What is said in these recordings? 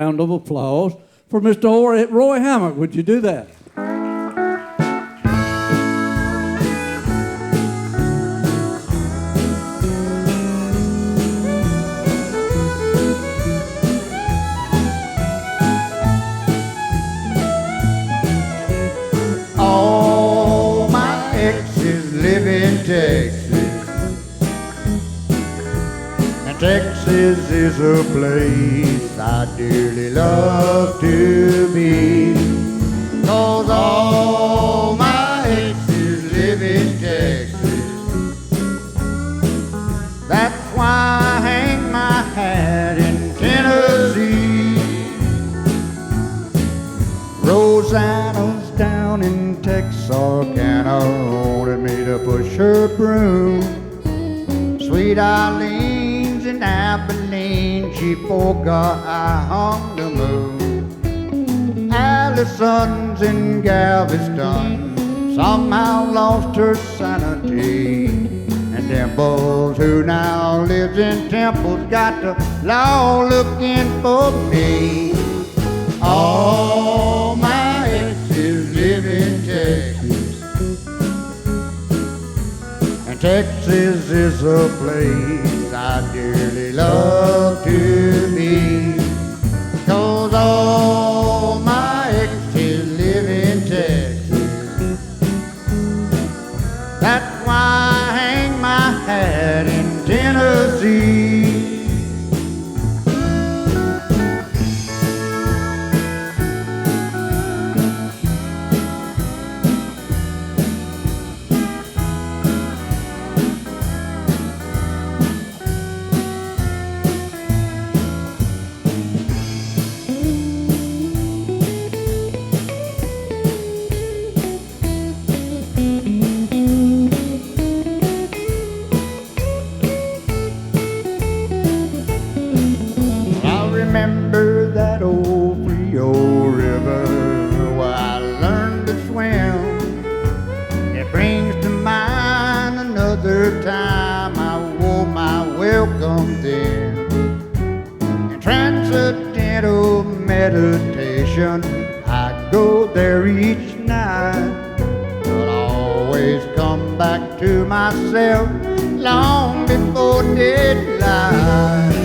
Round of applause for Mr. Roy Hammock. Would you do that? All my exes live in Texas, and Texas is a place I dearly love to be. 'Cause all my exes live in Texas. That's why I hang my hat in Tennessee. Rosanna's down in Texarkana, wanted me to push her broom. Sweet Eileen's in Abilene, she forgot I hung the moon. Allison's in Galveston, somehow lost her sanity. And Dimples, who now lives in Temple's, got the law looking for me. All my exes live in Texas, and Texas is a place I dearly love to be. 'Cause all my exes live in Texas. That's why I hang my hat in Tennessee. Remember that old Frio River where I learned to swim. It brings to mind another time I wore my welcome thin. In transcendental meditation, I'd go there each night, but I always come back to myself long before daylight.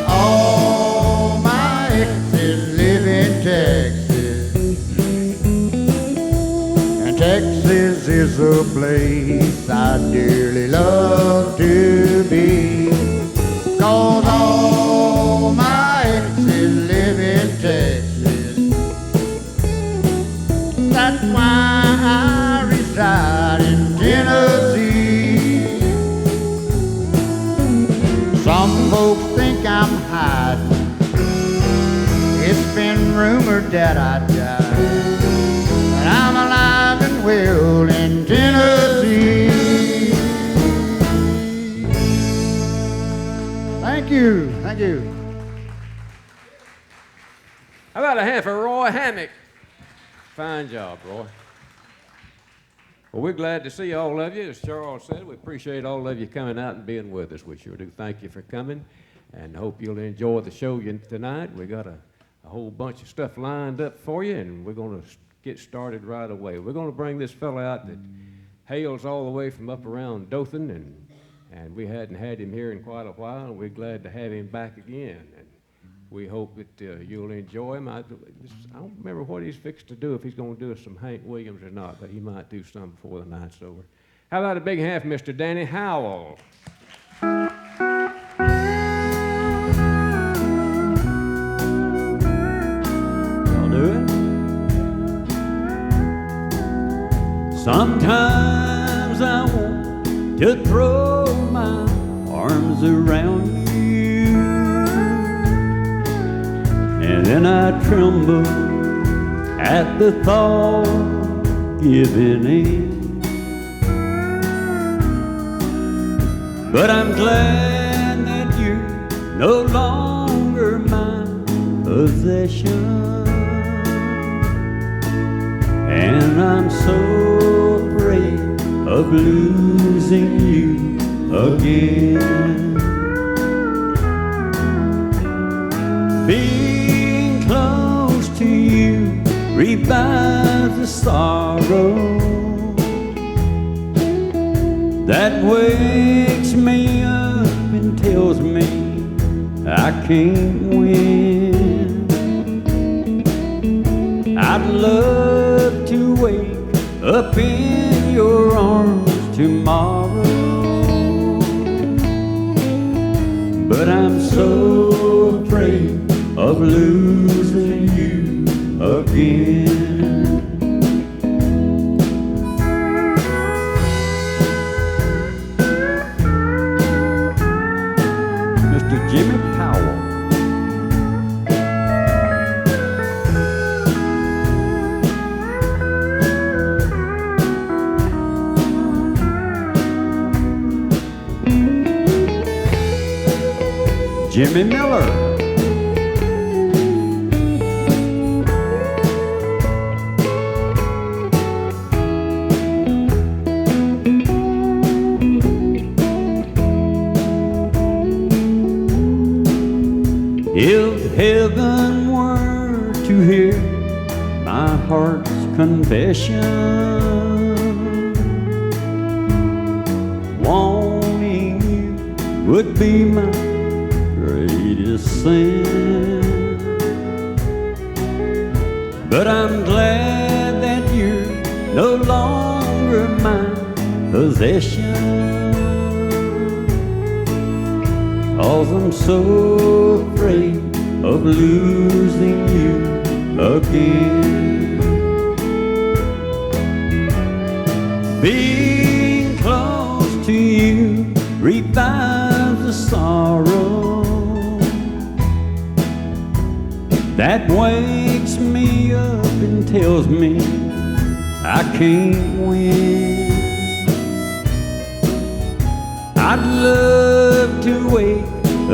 All my exes live in Texas, and Texas is a place I dearly love to be. 'Cause all my exes live in Texas. That's why I reside in Tennessee. Some folks think I'm hiding. It's been rumored that I died, but I'm alive and well in Tennessee. Thank you. Thank you. How about a hand for Roy Hammock? Fine job, Roy. Well, we're glad to see all of you. As Charles said, we appreciate all of you coming out and being with us. We sure do. Thank you for coming, and hope you'll enjoy the show tonight. We got a whole bunch of stuff lined up for you, and we're going to get started right away. We're going to bring this fellow out that hails all the way from up around Dothan, and we hadn't had him here in quite a while, and we're glad to have him back again. And we hope that you'll enjoy him. I don't remember what he's fixed to do, if he's going to do some Hank Williams or not, but he might do some before the night's over. How about a big hand for Mr. Danny Howell? Y'all do it? Sometimes I want to throw my arms around you, and then I tremble at the thought of giving in. But I'm glad that you're no longer my possession, and I'm so afraid of losing you again. Being revives the sorrow that wakes me up and tells me I can't win. I'd love to wake up in your arms tomorrow, but I'm so afraid of losing you again. Mr. Jimmy Powell. Jimmy Miller. If heaven were to hear my heart's confession, wanting you would be my greatest sin. But I'm glad that you're no longer my possession, 'cause I'm so afraid of losing you again. Being close to you revives the sorrow that wakes me up and tells me I can't win. I'd love to wake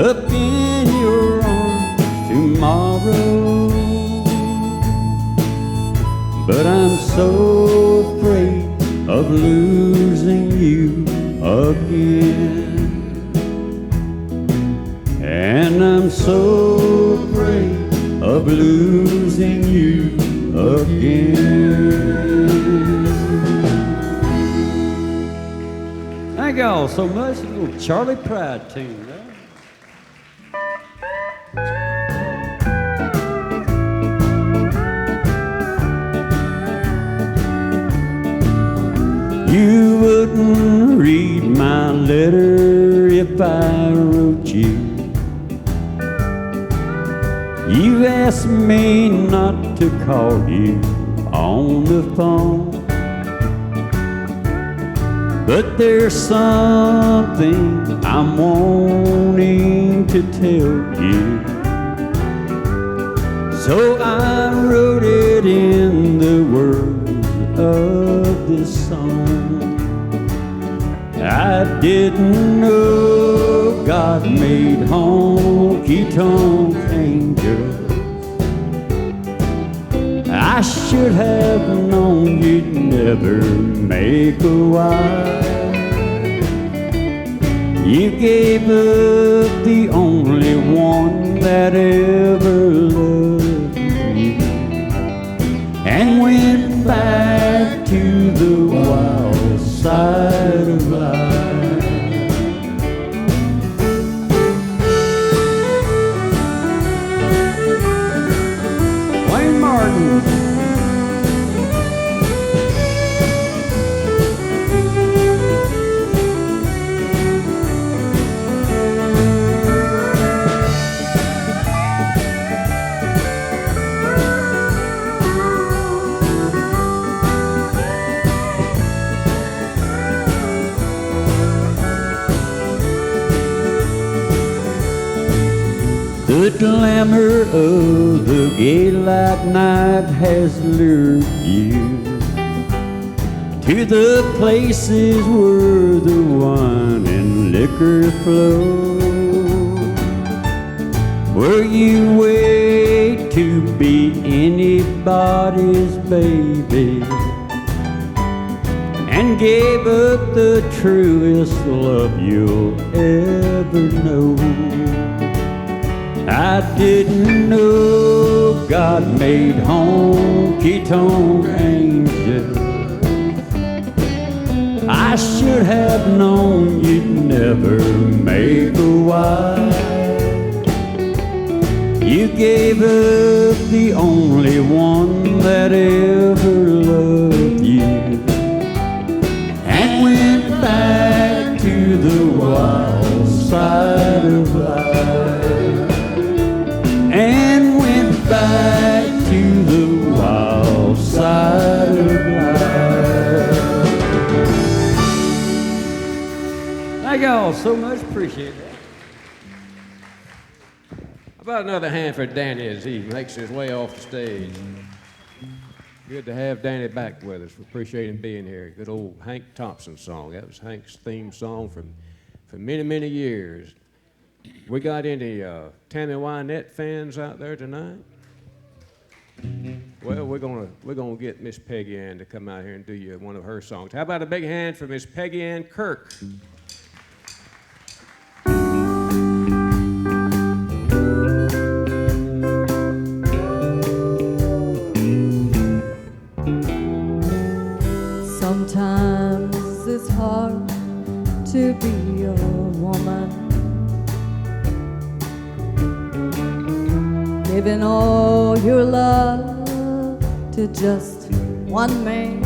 up in your arms tomorrow, but I'm so afraid of losing you again. And I'm so afraid of losing you again. Thank y'all so much. A little Charlie Pride tune, right? You wouldn't read my letter if I wrote you. You asked me not to call you on the phone, but there's something I'm wanting to tell you, so I wrote it in the words of this song. I didn't know God made honky-tonk angels. I should have known you'd never make a wife. You gave up the only one that ever loved you and went back to the wild side of life. Wayne Martin. The glamour of the gay light night has lured you to the places where the wine and liquor flow, where you wait to be anybody's baby and gave up the truest love you'll ever know. I didn't know God made home honky-tonk angel. I should have known you'd never make a wife. You gave up the only one that ever loved you and went back to the wild side of life. And went back to the wild side of life. Thank y'all so much. Appreciate that. How about another hand for Danny as he makes his way off the stage? Good to have Danny back with us. We appreciate him being here. Good old Hank Thompson song. That was Hank's theme song for many, many years. We got any Tammy Wynette fans out there tonight? Well, we're gonna get Miss Peggy Ann to come out here and do you one of her songs. How about a big hand for Miss Peggy Ann Kirk? Sometimes it's hard to be a woman, giving all your love to just one man.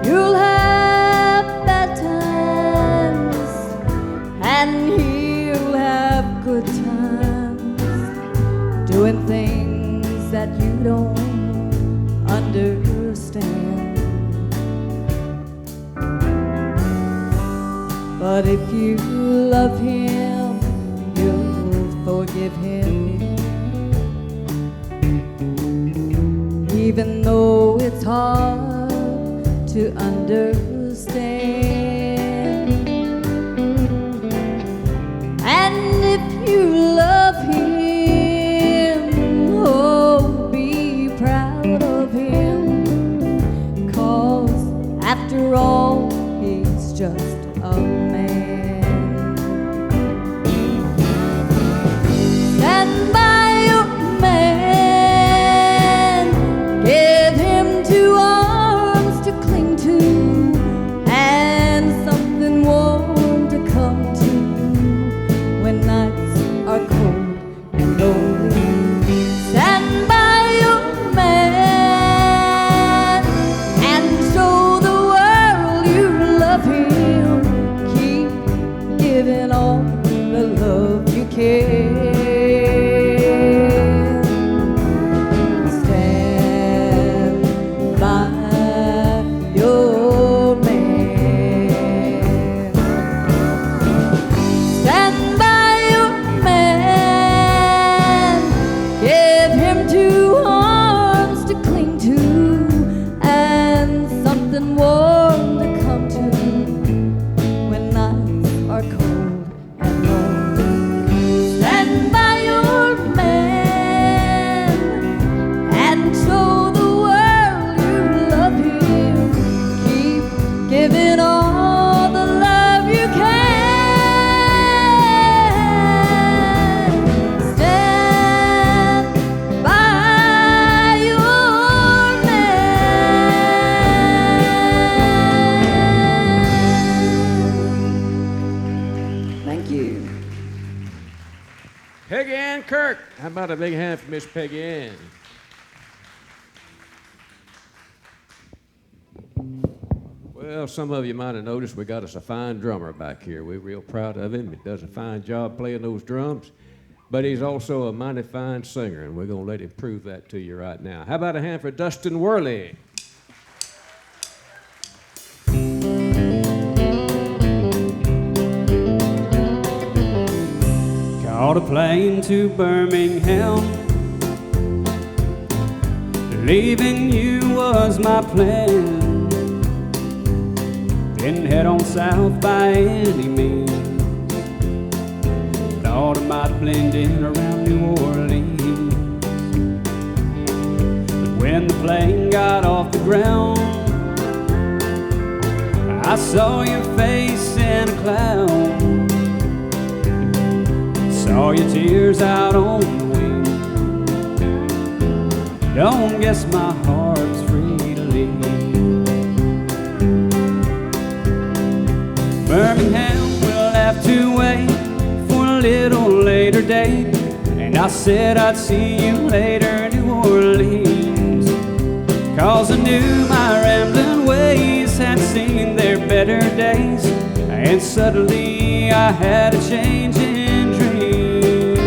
You'll have bad times and he'll have good times, doing things that you don't understand. But if you love him, you'll forgive him, even though it's hard to understand. And if you love him, oh, be proud of him, 'cause after all, he's just a man. Stand by your man, give him 2 arms to cling to, and something warm to come to when nights are cold and lonely. Stand by your man and show the world you love him. Keep giving all the love you can. Stand by your man. Stand by your man. Give him 2 arms to cling to, and something warm to come to when nights are cold and lonely. Stand by your man and show the world you love him. Keep giving all the love you can. Stand by your man. Thank you. Peggy Ann Kirk. How about a big hand for Miss Peggy Ann? Well, some of you might have noticed we got us a fine drummer back here. We're real proud of him. He does a fine job playing those drums, but he's also a mighty fine singer, and we're going to let him prove that to you right now. How about a hand for Dustan Worley? Caught a plane to Birmingham. Leaving you was my plan. Didn't head on south by any means. Thought I might blend in around New Orleans. But when the plane got off the ground, I saw your face in a cloud. Saw your tears out on the wing. don't guess my heart's free to leave. Birmingham will have to wait for a little later date, and I said I'd see you later, New Orleans, 'cause I knew my rambling ways had seen their better days, and suddenly I had a change in dreams.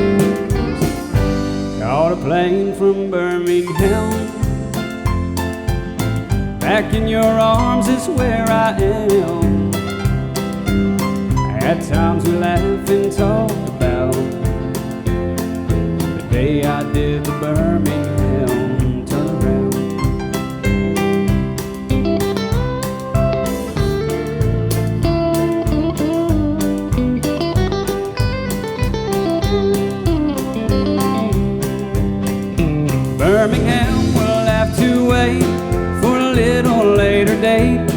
Caught a plane from Birmingham, back in your arms is where I am. At times we laugh and talk about the day I did the Birmingham turnaround. Birmingham will have to wait for a little later date,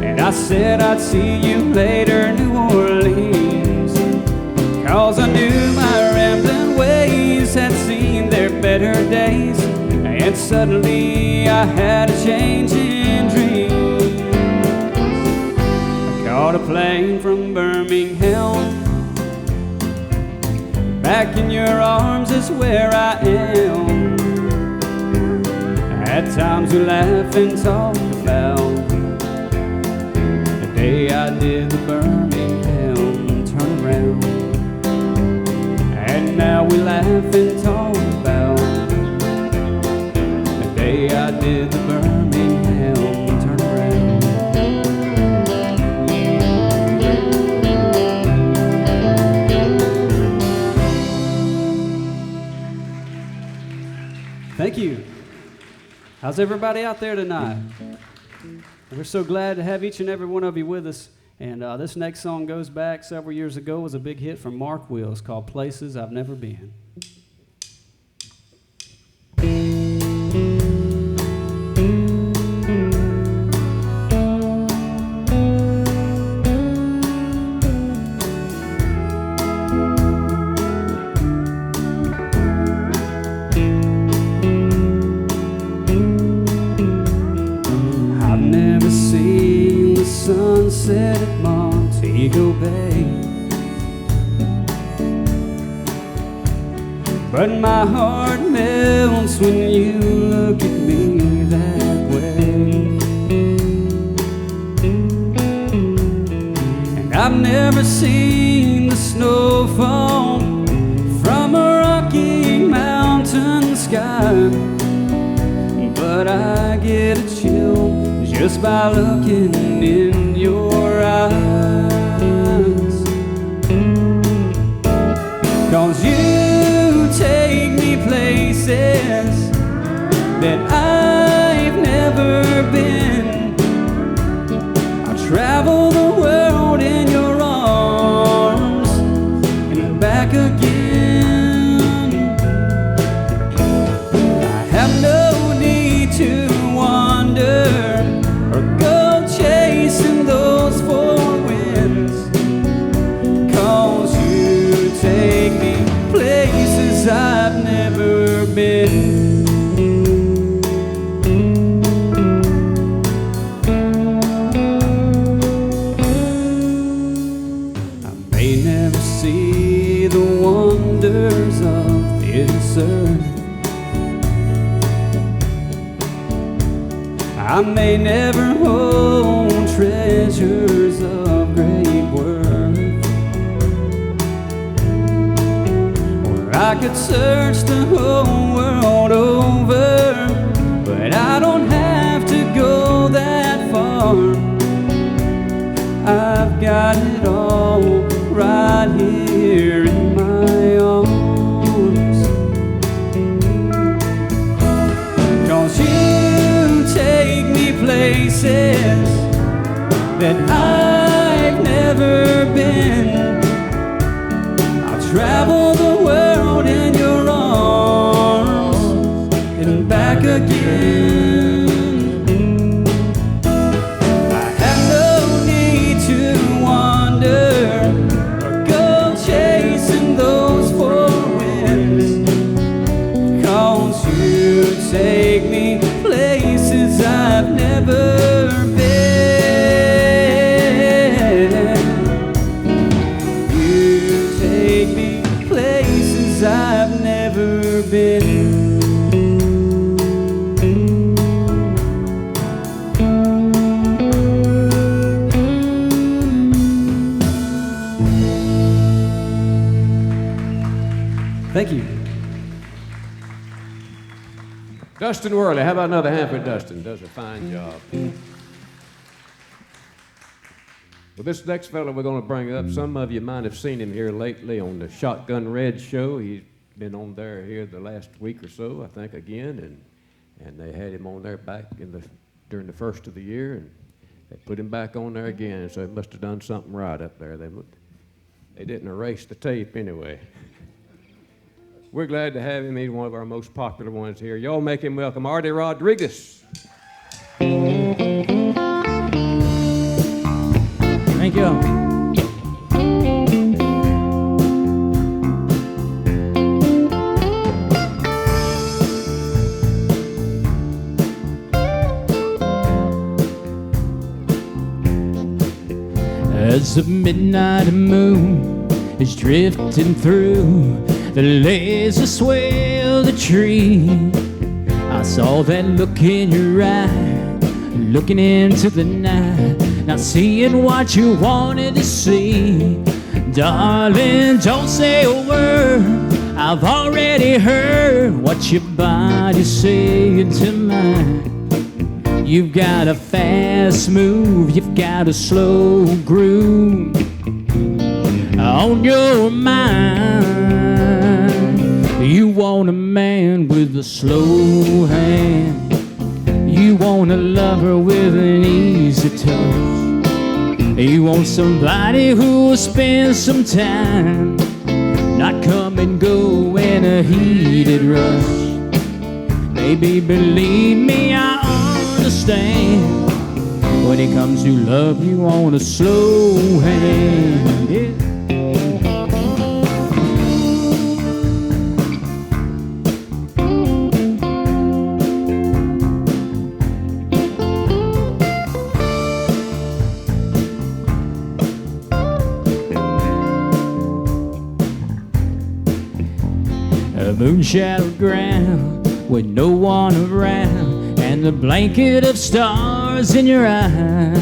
and I said I'd see you later, New Orleans, 'cause I knew my rambling ways had seen their better days, and suddenly I had a change in dreams. I caught a plane from Birmingham, back in your arms is where I am. At times we laugh and talk about the day I did the Birmingham turnaround. And now we laugh and talk about the day I did the Birmingham turnaround. Thank you. How's everybody out there tonight? We're so glad to have each and every one of you with us. And this next song goes back several years ago. It was a big hit from Mark Wills called Places I've Never Been. Sunset at Montego Bay, but my heart melts when you look at me that way. And I've never seen the snow fall from a rocky mountain sky, but I get a chill just by looking in your eyes. 'Cause you take me places that I've never been. I travel the world in your arms and back again. I have no need to wander or go chasing those four winds, 'cause you take me places I've never been. I may never see the wonders of this earth, I may never hold treasures of great worth, or I could search the whole world over, but I don't have to go that far. I've got it all right here in my arms. 'Cause you take me places that I've never been. I'll travel the world in your arms and back again. I have no need to wander place I've never been. Thank you. Dustan Worley, how about another hand for Dustan? Does a fine job. Well, this next fellow we're going to bring up, some of you might have seen him here lately on the Shotgun Red show. He's been on there here the last week or so, I think, again, and they had him on there back during the first of the year, and they put him back on there again, so they must have done something right up there. They didn't erase the tape anyway. We're glad to have him. He's one of our most popular ones here. Y'all make him welcome Artie Rodriguez. Thank you. As the midnight moon is drifting through the lazy sway of the tree, I saw that look in your eye, looking into the night, not seeing what you wanted to see. Darling, don't say a word, I've already heard what your body's saying to mine. You've got a fast move, you've got a slow groove on your mind. You want a man with a slow hand, you want a lover with an easy touch, you want somebody who will spend some time, not come and go in a heated rush. Baby, believe me, I understand. When it comes to love, you want a slow hand. Yeah. Moon-shadowed ground with no one around, and the blanket of stars in your eyes.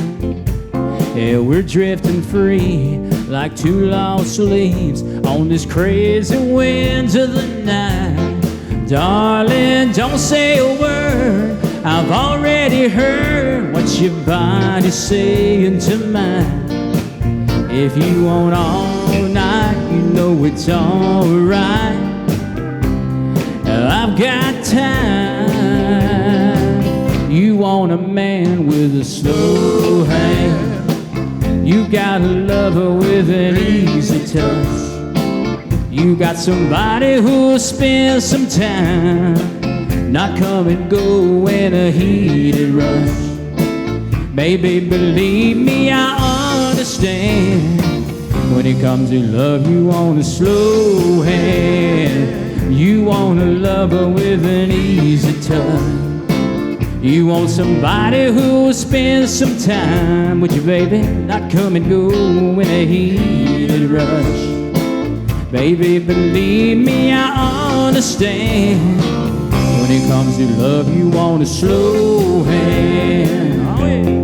Yeah, we're drifting free like two lost leaves on this crazy wind of the night. Darling, don't say a word, I've already heard what your body's saying to mine. If you want all night, you know it's alright. I've got time. You want a man with a slow hand, you got a lover with an easy touch, you got somebody who'll spend some time, not come and go in a heated rush. Baby, believe me, I understand. When it comes to love, you want a slow hand, you want a lover with an easy touch, you want somebody who will spend some time with you, baby, not come and go in a heated rush. Baby, believe me, I understand. When it comes to love, you want a slow hand. Oh, yeah.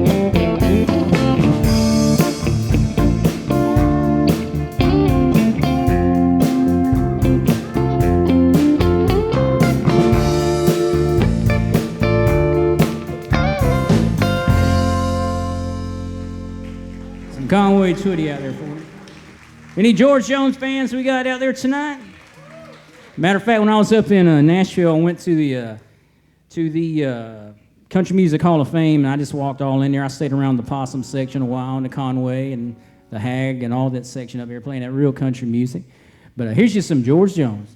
Conway Twitty out there for me. Any George Jones fans we got out there tonight? Matter of fact, when I was up in Nashville, I went to the Country Music Hall of Fame, and I just walked all in there. I stayed around the Possum section a while, and the Conway and the Hag and all that section up there playing that real country music. But here's just some George Jones.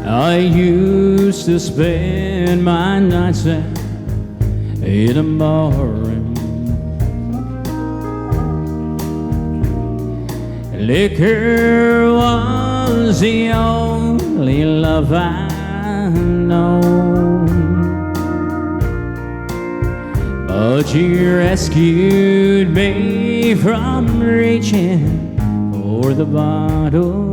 I used to spend my nights out in a barroom. Liquor was the only love I know. but you rescued me from reaching for the bottle.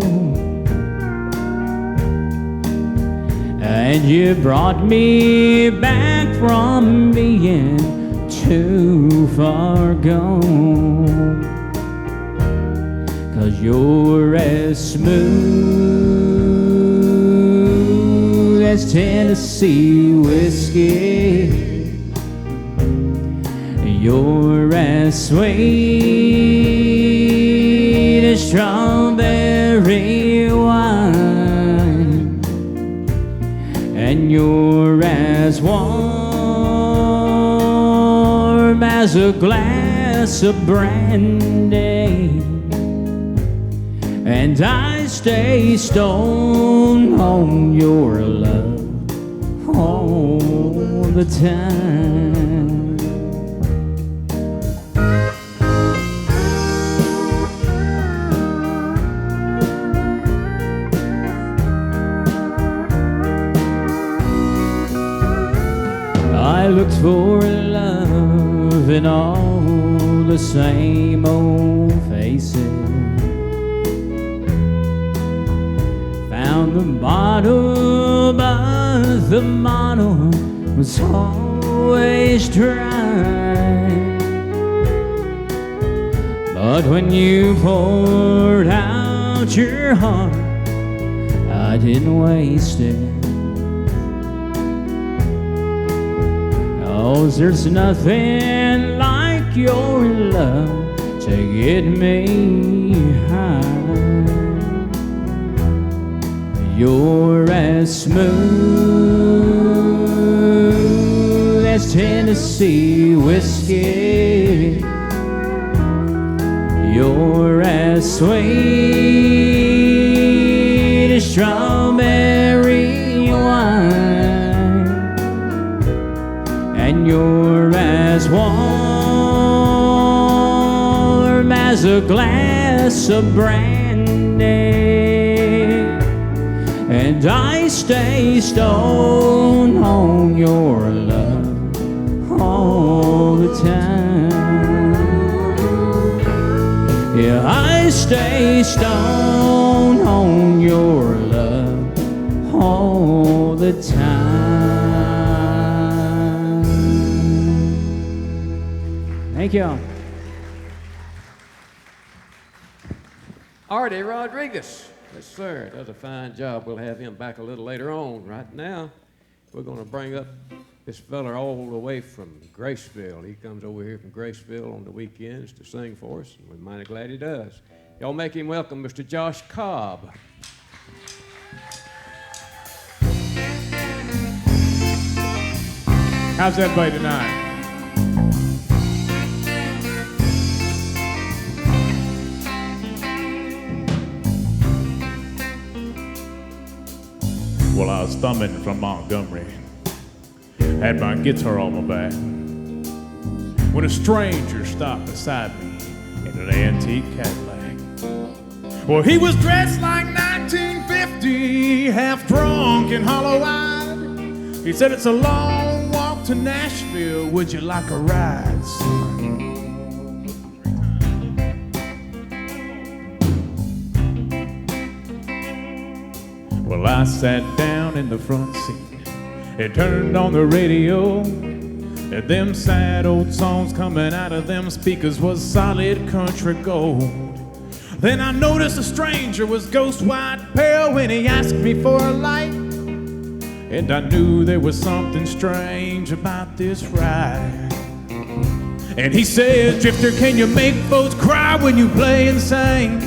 And you brought me back from being too far gone. 'Cause you're as smooth as Tennessee whiskey. You're as sweet as strawberry wine. And you're as warm as a glass of brandy. And I stay stoned on your love all the time. I looked for love in all the same old faces. Found the bottle, but the bottle was always dry. But when you poured out your heart, I didn't waste it. 'Cause there's nothing like your love to get me high. You're as smooth as Tennessee whiskey. You're as sweet as strawberry wine. And you're as warm as a glass of brandy. And I stay stoned on your love all the time. Yeah, I stay stoned on your love all the time. Thank you. Artie Rodriguez. Yes, sir. Does a fine job. We'll have him back a little later on. Right now, we're going to bring up this fella all the way from Graceville. He comes over here from Graceville on the weekends to sing for us, and we're mighty glad he does. Y'all make him welcome, Mr. Josh Cobb. How's everybody tonight? Well, I was thumbing from Montgomery, had my guitar on my back, when a stranger stopped beside me in an antique Cadillac. Well, he was dressed like 1950, half drunk and hollow-eyed. He said, "It's a long walk to Nashville, would you like a ride, son?" Well, I sat down in the front seat and turned on the radio, and them sad old songs coming out of them speakers was solid country gold. Then I noticed a stranger was ghost white pale when he asked me for a light, and I knew there was something strange about this ride. And he said, "Drifter, can you make folks cry when you play and sing?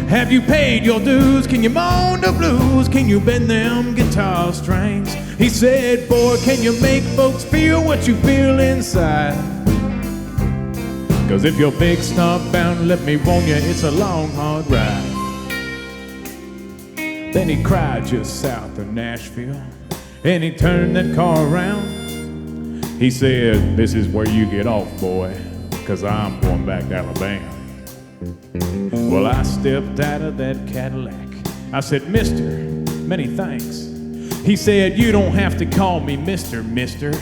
Have you paid your dues? Can you moan the blues? Can you bend them guitar strings?" He said, "Boy, can you make folks feel what you feel inside? 'Cause if you're big star bound, let me warn you, it's a long, hard ride." Then he cried just south of Nashville, and he turned that car around. He said, "This is where you get off, boy, 'cause I'm going back to Alabama." Well, I stepped out of that Cadillac. I said, "Mister, many thanks. He said, you don't have to call me Mr. Mister.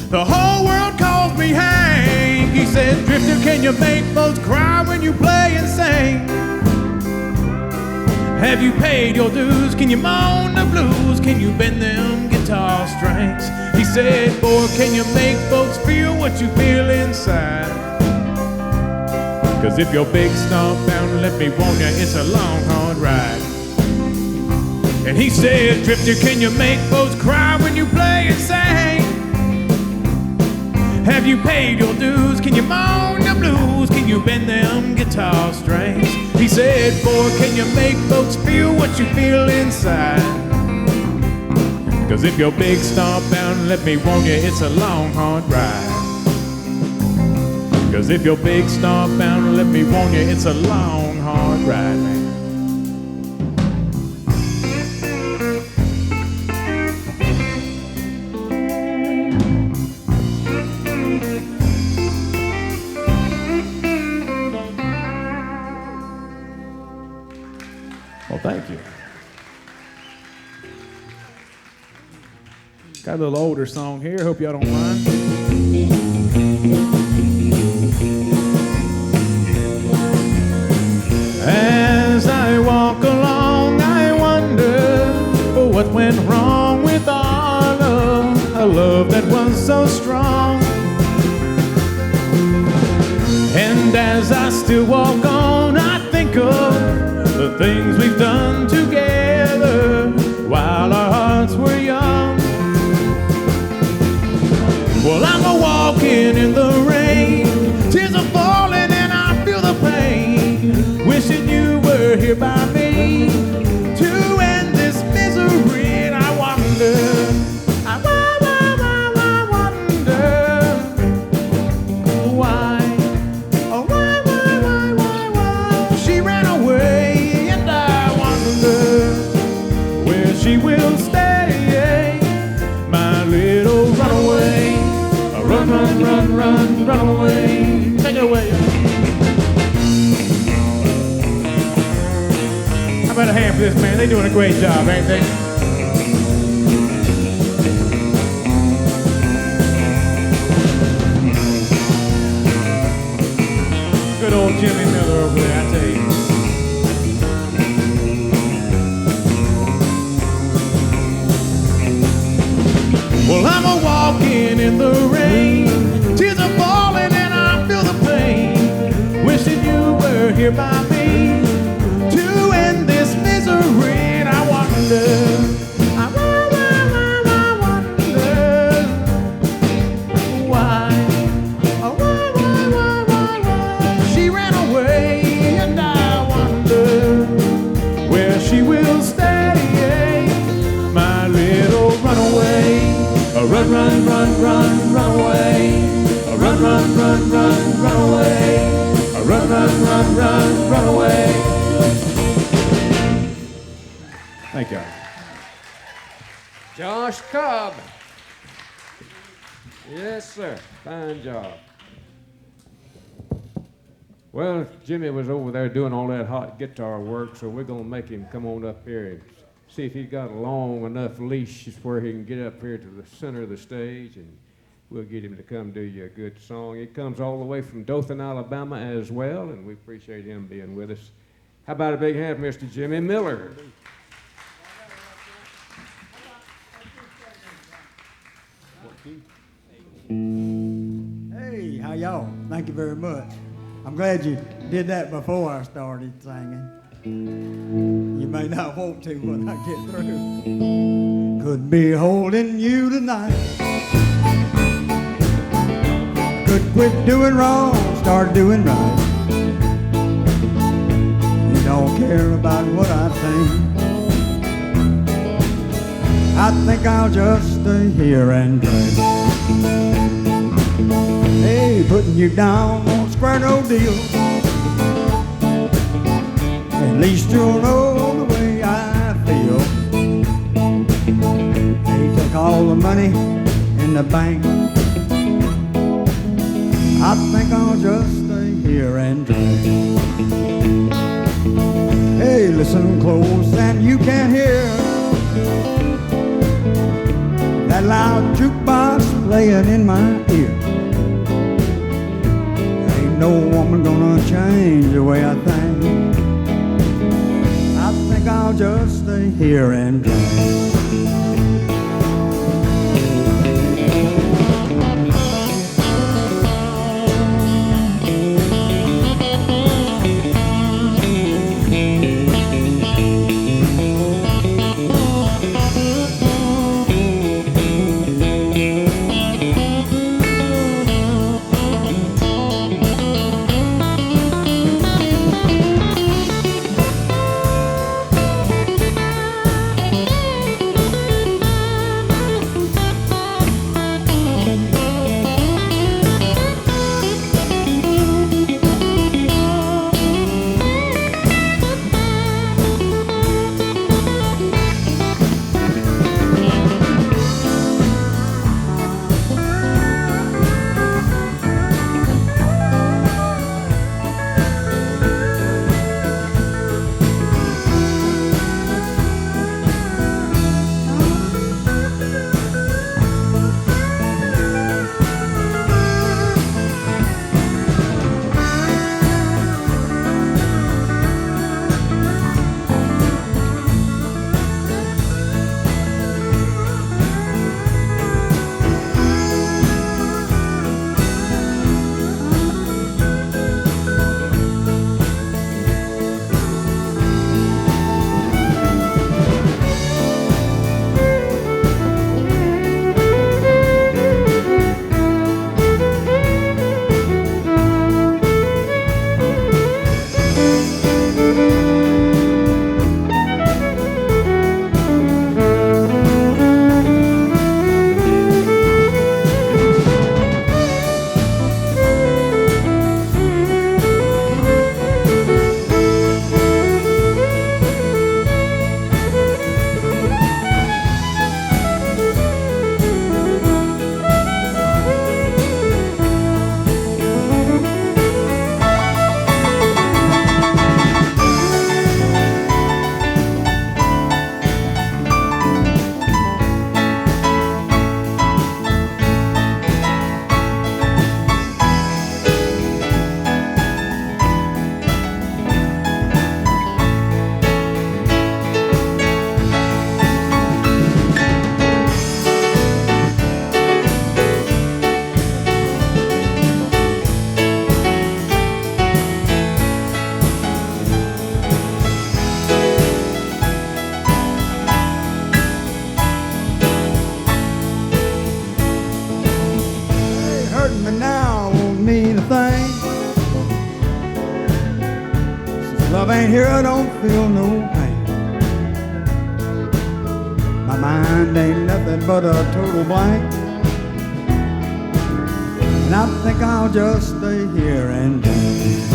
The whole world calls me Hank. He said, Drifter, can you make folks cry when you play and sing? Have you paid your dues? Can you moan the blues? Can you bend them guitar strings? He said, boy, can you make folks feel what you feel inside? Cause if you're big stomp bound, let me warn you, it's a long, hard ride. And he said, Drifter, can you make folks cry when you play and sing? Have you paid your dues? Can you moan the blues? Can you bend them guitar strings? He said, boy, can you make folks feel what you feel inside? Cause if you're big stomp bound, let me warn you, it's a long, hard ride. Cause if you're big stomp bound, let me warn you, it's a long, hard ride, man. Well, thank you. Got a little older song here, hope y'all don't mind. As I walk along, I wonder what went wrong with our love, a love that was so strong. And as I still walk on, I think of the things we've done together while our hearts were young. Well, I'm a-walking in the rain, tears are falling and I feel the pain, wishing you were here by me to end this misery. And I wonder, I wonder why, oh why she ran away, and I wonder where she will stay, my little runaway. Run, run, run, run, run away. Take it away. How about a hand for this, man? They're doing a great job, ain't they? Good old Jimmy Miller over there, I tell you. Well, I'm a-walking in the rain, tears are falling and I feel the pain, wishing you were here by me to end this misery. And I wonder, I wonder why, oh why she ran away, and I wonder where she will stay, my little runaway. Run, run, run, run, run away. Run, run, run, run, run away. Run, run, run, run, run away. Thank you. Josh Cobb. Yes, sir. Fine job. Well, Jimmy was over there doing all that hot guitar work, so we're going to make him come on up here and see if he's got a long enough leash where he can get up here to the center of the stage, and we'll get him to come do you a good song. He comes all the way from Dothan, Alabama as well, and we appreciate him being with us. How about a big hand for Mr. Jimmy Miller? Hey, how y'all? Thank you very much. I'm glad you did that before I started singing. You may not want to when I get through. Could be holding you tonight. Could quit doing wrong, start doing right. You don't care about what I think I'll just stay here and drink. Hey, putting you down won't square no deal. At least you'll know the way I feel. They took all the money in the bank. I think I'll just stay here and drink. Hey, listen close and you can hear that loud jukebox playing in my ear. Ain't no woman gonna change the way I think. I think I'll just stay here and drink. Love ain't here, I don't feel no pain. My mind ain't nothing but a total blank. And I think I'll just stay here and dance.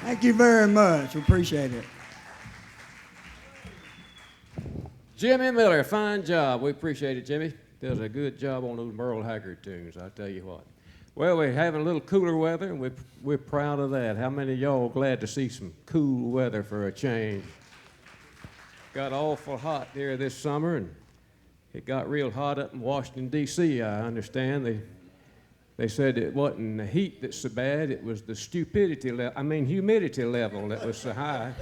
Thank you very much. Appreciate it. Jimmy Miller, fine job. We appreciate it, Jimmy. Does a good job on those Merle Haggard tunes, I tell you what. Well, we're having a little cooler weather, and we're proud of that. How many of y'all glad to see some cool weather for a change? Got awful hot here this summer, and it got real hot up in Washington, D.C., I understand. They said it wasn't the heat that's so bad, it was the humidity level that was so high.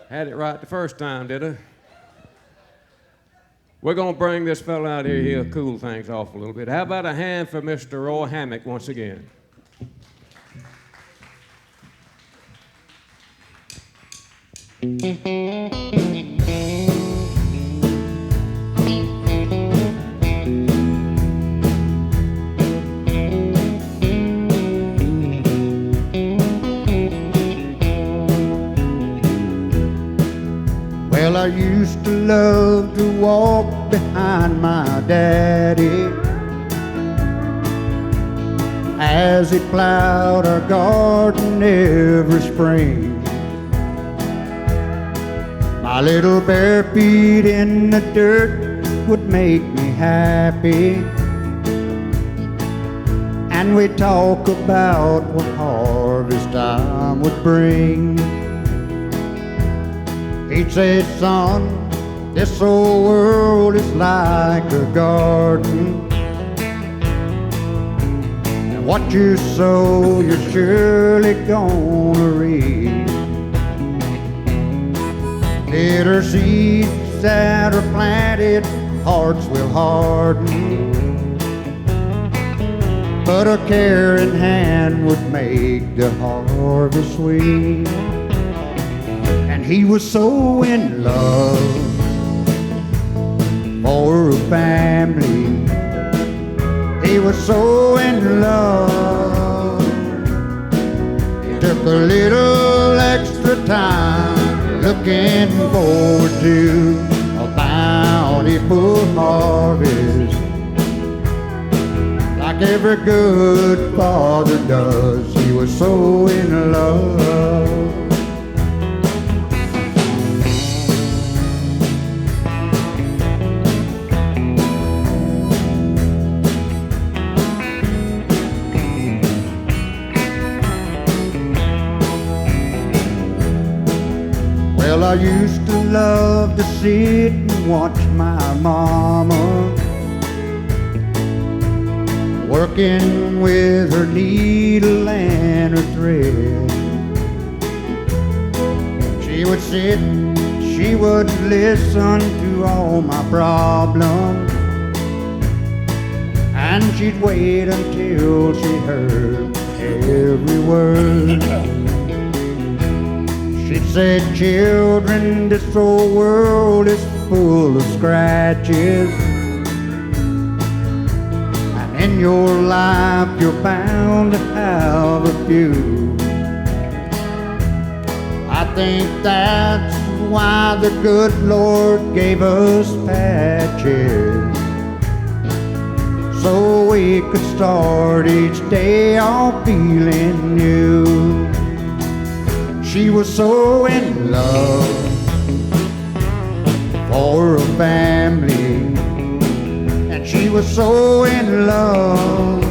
Had it right the first time, did I? We're going to bring this fellow out here. He'll cool things off a little bit. How about a hand for Mr. Roy Hammock once again? Well, I used to love to walk behind my daddy as he plowed our garden every spring. My little bare feet in the dirt would make me happy, and we'd talk about what harvest time would bring. He'd say, son, this old world is like a garden, and what you sow, you're surely gonna reap. Bitter seeds that are planted, hearts will harden, but a caring hand would make the harvest sweet. And he was so in love for a family. He was so in love. He took a little extra time looking forward to a bountiful harvest, like every good father does. He was so in love. Well, I used to love to sit and watch my mama working with her needle and her thread. She would sit, she would listen to all my problems, and she'd wait until she heard every word. She said, children, this old world is full of scratches, and in your life you're bound to have a few. I think that's why the good Lord gave us patches, so we could start each day off feeling new. She was so in love for a family, and she was so in love.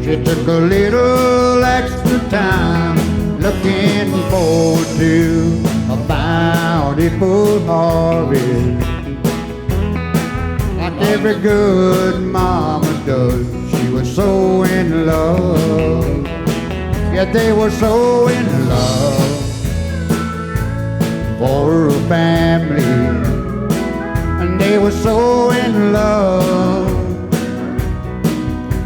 She took a little extra time looking forward to a bountiful harvest, like every good mama does. She was so in love. Yet they were so in love for a family, and they were so in love.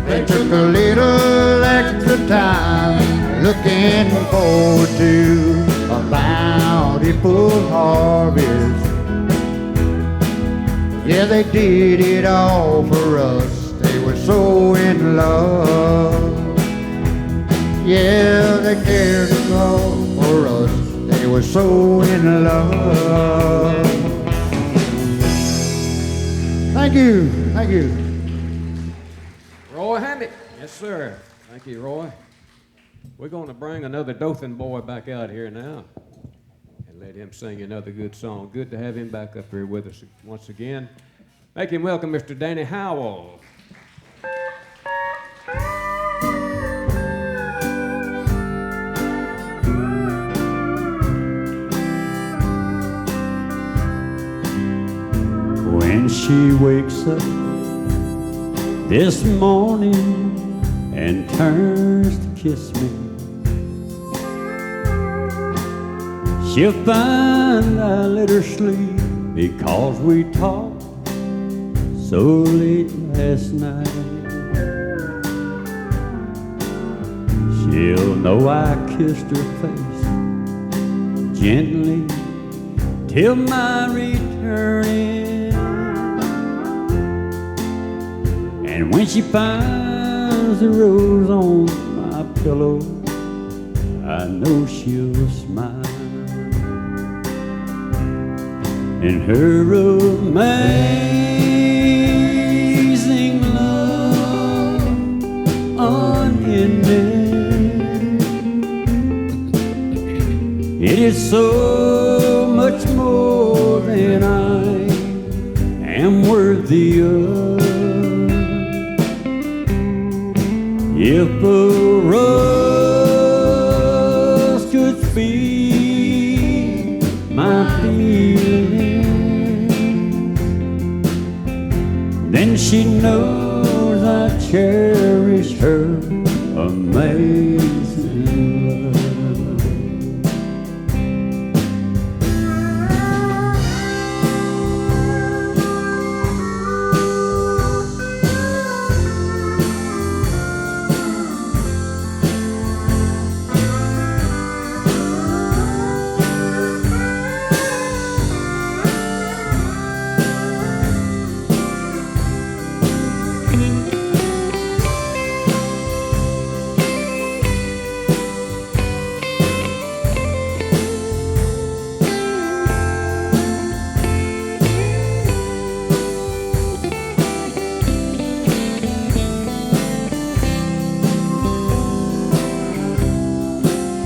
They took a little extra time looking forward to a bountiful harvest. Yeah, they did it all for us. They were so in love. Yeah, they cared us all for us. They were so in love. Thank you. Thank you. Roy Hammock. Yes, sir. Thank you, Roy. We're going to bring another Dothan boy back out here now and let him sing another good song. Good to have him back up here with us once again. Make him welcome Mr. Danny Howell. When she wakes up this morning and turns to kiss me, she'll find I let her sleep because we talked so late last night. She'll know I kissed her face gently till my returning. And when she finds the rose on my pillow, I know she'll smile. And her amazing love unending, it is so much more than I am worthy of. If a rose could feed my feelings, then she knows I cherish her amazing love.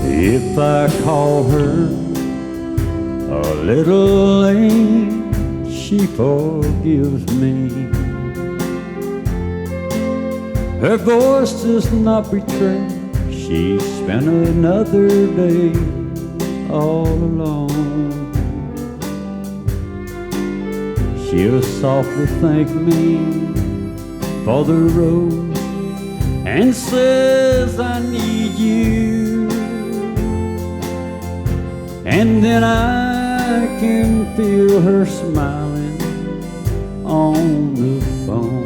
If I call her a little lame, she forgives me. Her voice does not betray she spent another day all alone. She'll softly thank me for the rose and says I need you. And then I can feel her smiling on the phone.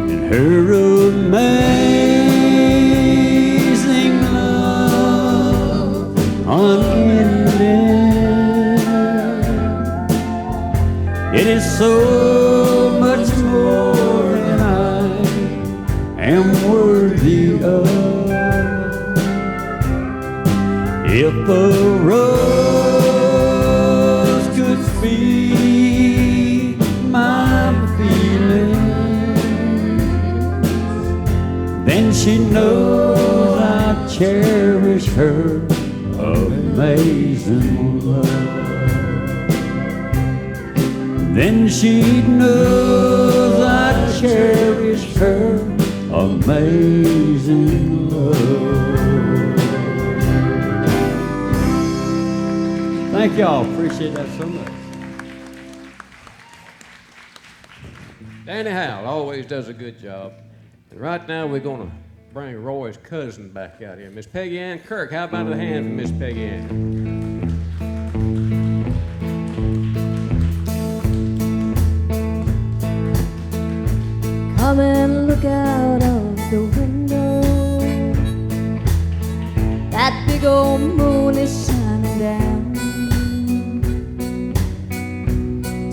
And her amazing love unending, it is so much more than I am worthy of. If a rose could feed my feelings, then she knows I cherish her amazing love. Then she knows I cherish her amazing love. Thank y'all. Appreciate that so much. Danny Howell always does a good job. And right now we're going to bring Roy's cousin back out here, Miss Peggy Ann Kirk. How about a hand for Miss Peggy Ann? Come and look out of the window. That big old moon is shining down.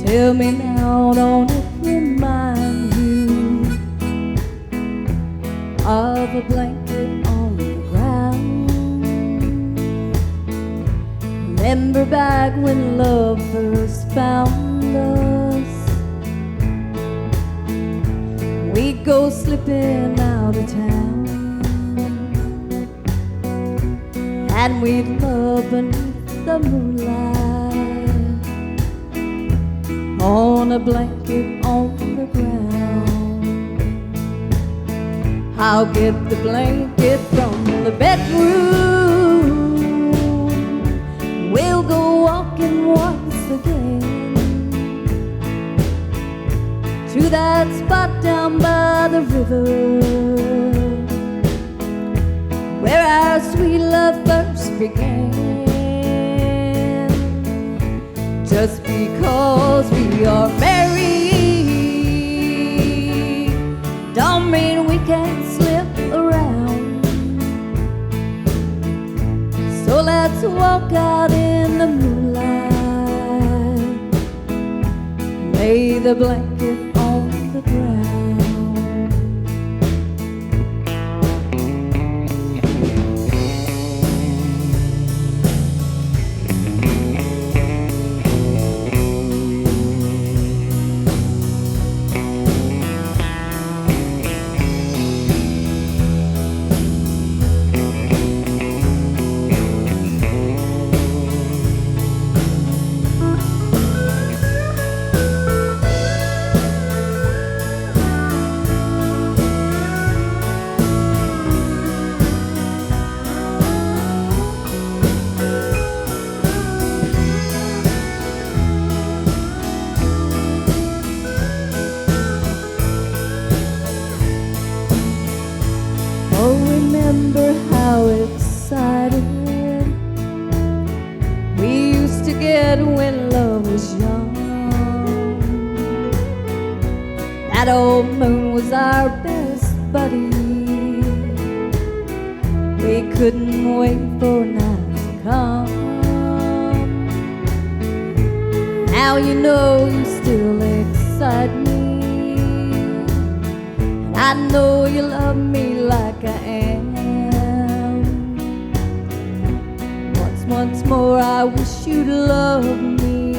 Tell me now, don't it remind you of a blanket on the ground? Remember back when love first found us? We'd go slipping out of town, and we'd love beneath the moonlight, on a blanket on the ground. I'll get the blanket from the bedroom. We'll go walking once again to that spot down by the river where our sweet love first began. Just because we are married don't mean we can't slip around. So let's walk out in the moonlight, lay the blanket on the ground. Remember how excited we used to get when love was young. That old moon was our best buddy. We couldn't wait for night to come. Now you know you still excite me, and I know you love me like I am. Once more I wish you'd love me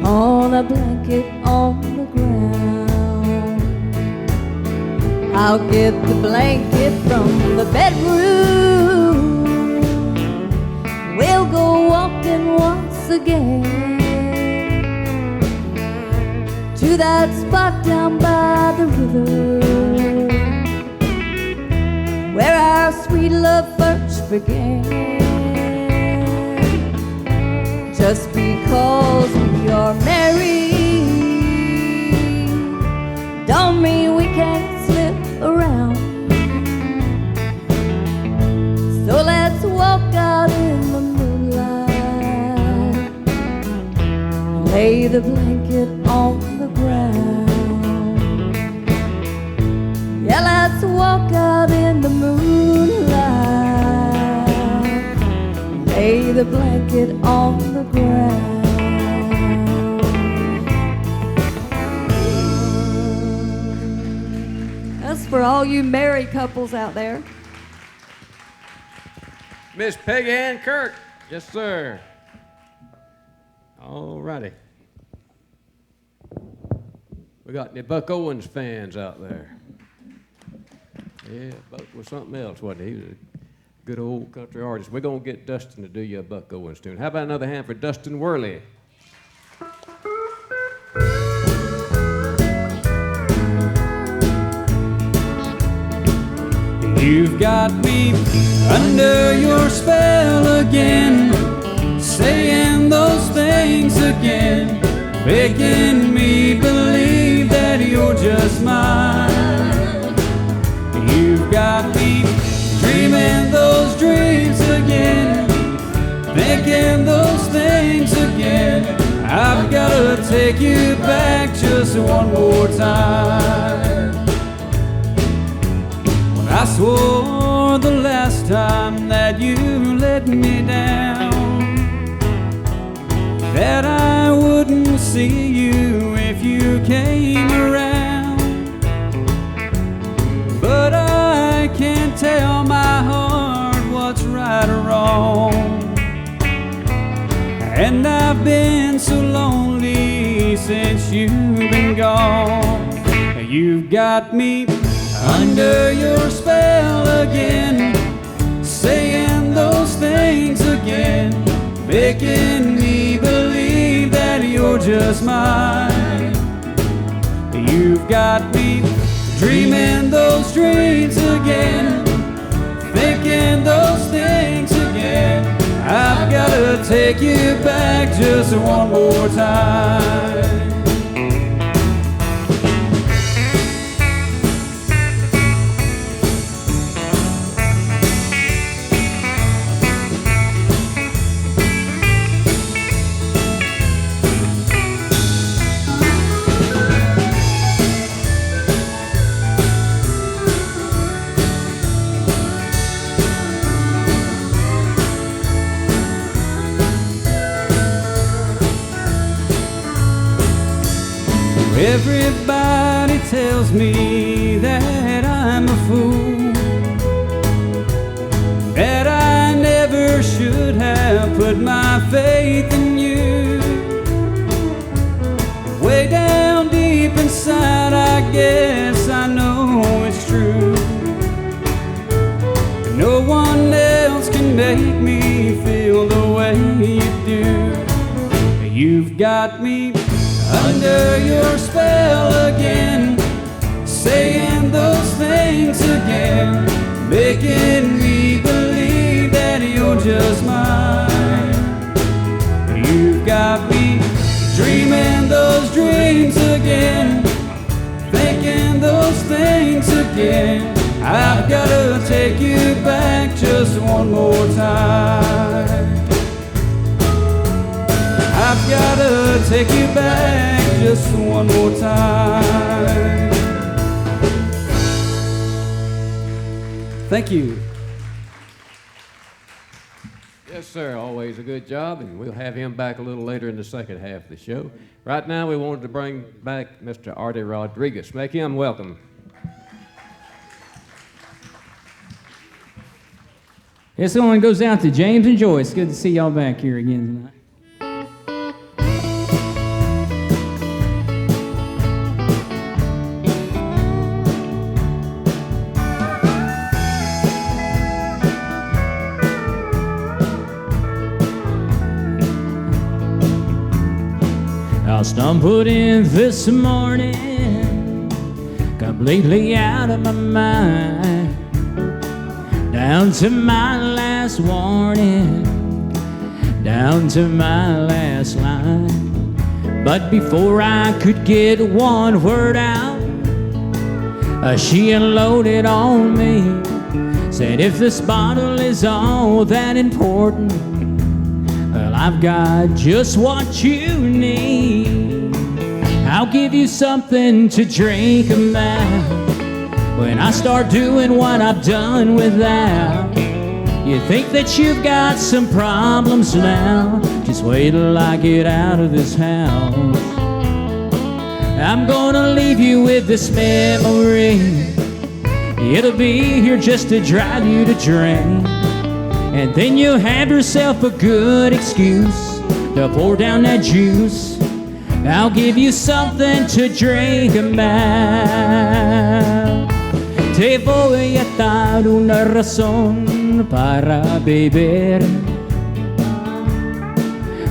on a blanket on the ground. I'll get the blanket from the bedroom. We'll go walking once again to that spot down by the river where our sweet love first began. Just because we are married don't mean we can't slip around. So let's walk out in the moonlight, lay the blanket on the ground. Yeah, let's walk out in the moonlight, lay the blanket on the ground. That's for all you married couples out there. Miss Peggy Ann Kirk. Yes, sir. All righty. We got any Buck Owens fans out there? Yeah, Buck was something else, wasn't he? He was a good old country artist. We're going to get Dustan to do you a Buck Owens tune. How about another hand for Dustan Worley? You've got me under your spell again, saying those things again, making me believe that you're just mine. You've got me dreaming those dreams again, thinking those things again. I've gotta take you back just one more time. I swore the last time that you let me down that I wouldn't see you if you came around. But I can't tell my heart what's right or wrong, and I've been so lonely since you've been gone. You've got me under your spell again, saying those things again, making me believe that you're just mine. You've got me dreaming those dreams again, thinking those things again. I've gotta take you back just one more time. tells me that I'm a fool, that I never should have put my faith in you. Way down deep inside, I guess I know it's true. No one else can make me feel the way you do. You've got me under your spell again, saying those things again, making me believe that you're just mine. You've got me dreaming those dreams again, thinking those things again. I've gotta take you back just one more time. I've gotta take you back just one more time. Thank you. Yes, sir. Always a good job, and we'll have him back a little later in the second half of the show. Right now, we wanted to bring back Mr. Artie Rodriguez. Make him welcome. This one goes out to James and Joyce. Good to see y'all back here again tonight. I stumbled in this morning, completely out of my mind, down to my last warning, down to my last line. But before I could get one word out, she unloaded on me, said if this bottle is all that important, well, I've got just what you need. I'll give you something to drink about when I start doing what I've done without. You think that you've got some problems now, just wait till I get out of this house. I'm gonna leave you with this memory, it'll be here just to drive you to drink. And then you'll have yourself a good excuse to pour down that juice. I'll give you something to drink about. Te voy a dar una razón para beber.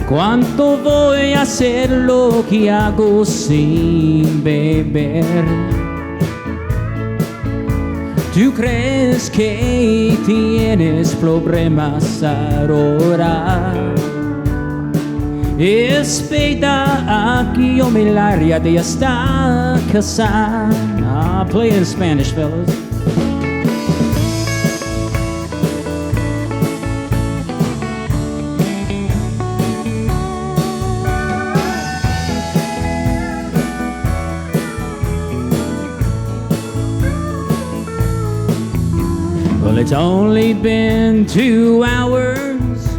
¿Cuánto voy a hacer lo que hago sin beber? ¿Tú crees que tienes problemas ahora? Espera que yo me largue de esta casa. I'll play in Spanish, fellas. Well, it's only been 2 hours,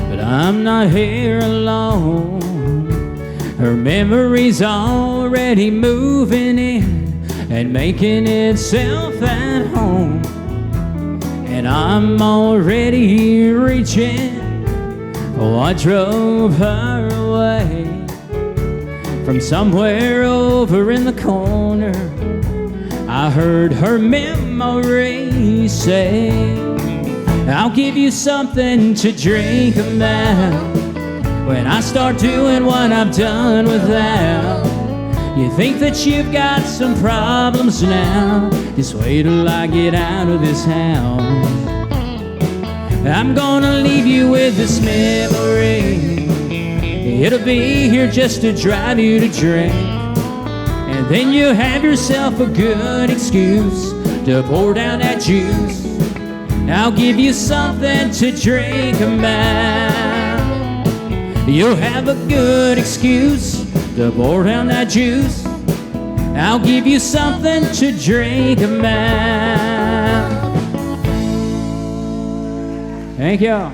but I'm not here alone. Her memory's already moving in and making itself at home. And I'm already reaching, oh, I drove her away from somewhere over in the corner. I heard her memory say, I'll give you something to drink about when I start doing what I've done without. You think that you've got some problems now, just wait till I get out of this house. I'm gonna leave you with this memory, it'll be here just to drive you to drink. And then you have yourself a good excuse to pour down that juice. I'll give you something to drink about. You'll have a good excuse to pour down that juice. I'll give you something to drink about. Thank y'all.